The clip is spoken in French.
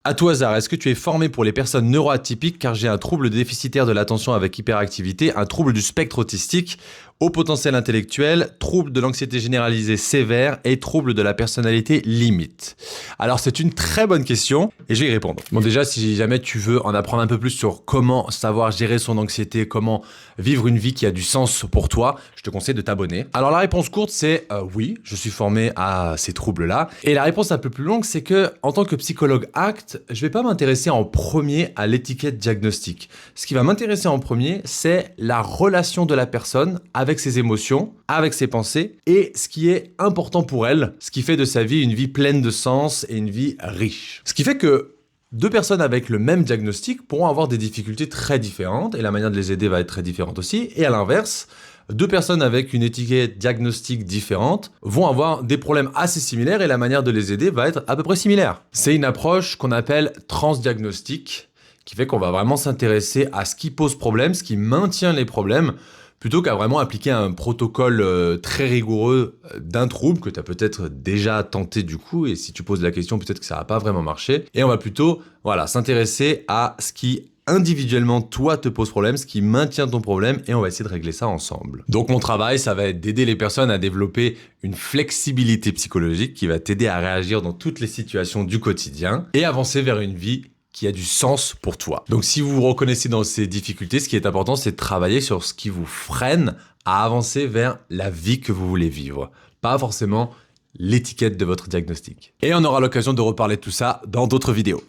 À tout hasard, est-ce que tu es formé pour les personnes neuroatypiques car j'ai un trouble déficitaire de l'attention avec hyperactivité, un trouble du spectre autistique, haut potentiel intellectuel, trouble de l'anxiété généralisée sévère et trouble de la personnalité limite? Alors c'est une très bonne question et je vais y répondre. Bon déjà, si jamais tu veux en apprendre un peu plus sur comment savoir gérer son anxiété, comment vivre une vie qui a du sens pour toi, je te conseille de t'abonner. Alors la réponse courte c'est oui, je suis formé à ces troubles-là. Et la réponse un peu plus longue c'est que en tant que psychologue ACT, je vais pas m'intéresser en premier à l'étiquette diagnostique. Ce qui va m'intéresser en premier, c'est la relation de la personne avec ses émotions, avec ses pensées et ce qui est important pour elle, ce qui fait de sa vie une vie pleine de sens et une vie riche. Ce qui fait que deux personnes avec le même diagnostic pourront avoir des difficultés très différentes et la manière de les aider va être très différente aussi. Et à l'inverse, deux personnes avec une étiquette diagnostique différente vont avoir des problèmes assez similaires et la manière de les aider va être à peu près similaire. C'est une approche qu'on appelle transdiagnostique, qui fait qu'on va vraiment s'intéresser à ce qui pose problème, ce qui maintient les problèmes, plutôt qu'à vraiment appliquer un protocole très rigoureux d'un trouble que tu as peut-être déjà tenté du coup, et si tu poses la question, peut-être que ça va pas vraiment marcher. Et on va plutôt s'intéresser à ce qui individuellement, toi, te pose problème, ce qui maintient ton problème, et on va essayer de régler ça ensemble. Donc mon travail, ça va être d'aider les personnes à développer une flexibilité psychologique qui va t'aider à réagir dans toutes les situations du quotidien et avancer vers une vie qui a du sens pour toi. Donc si vous vous reconnaissez dans ces difficultés, ce qui est important, c'est de travailler sur ce qui vous freine à avancer vers la vie que vous voulez vivre. Pas forcément l'étiquette de votre diagnostic. Et on aura l'occasion de reparler de tout ça dans d'autres vidéos.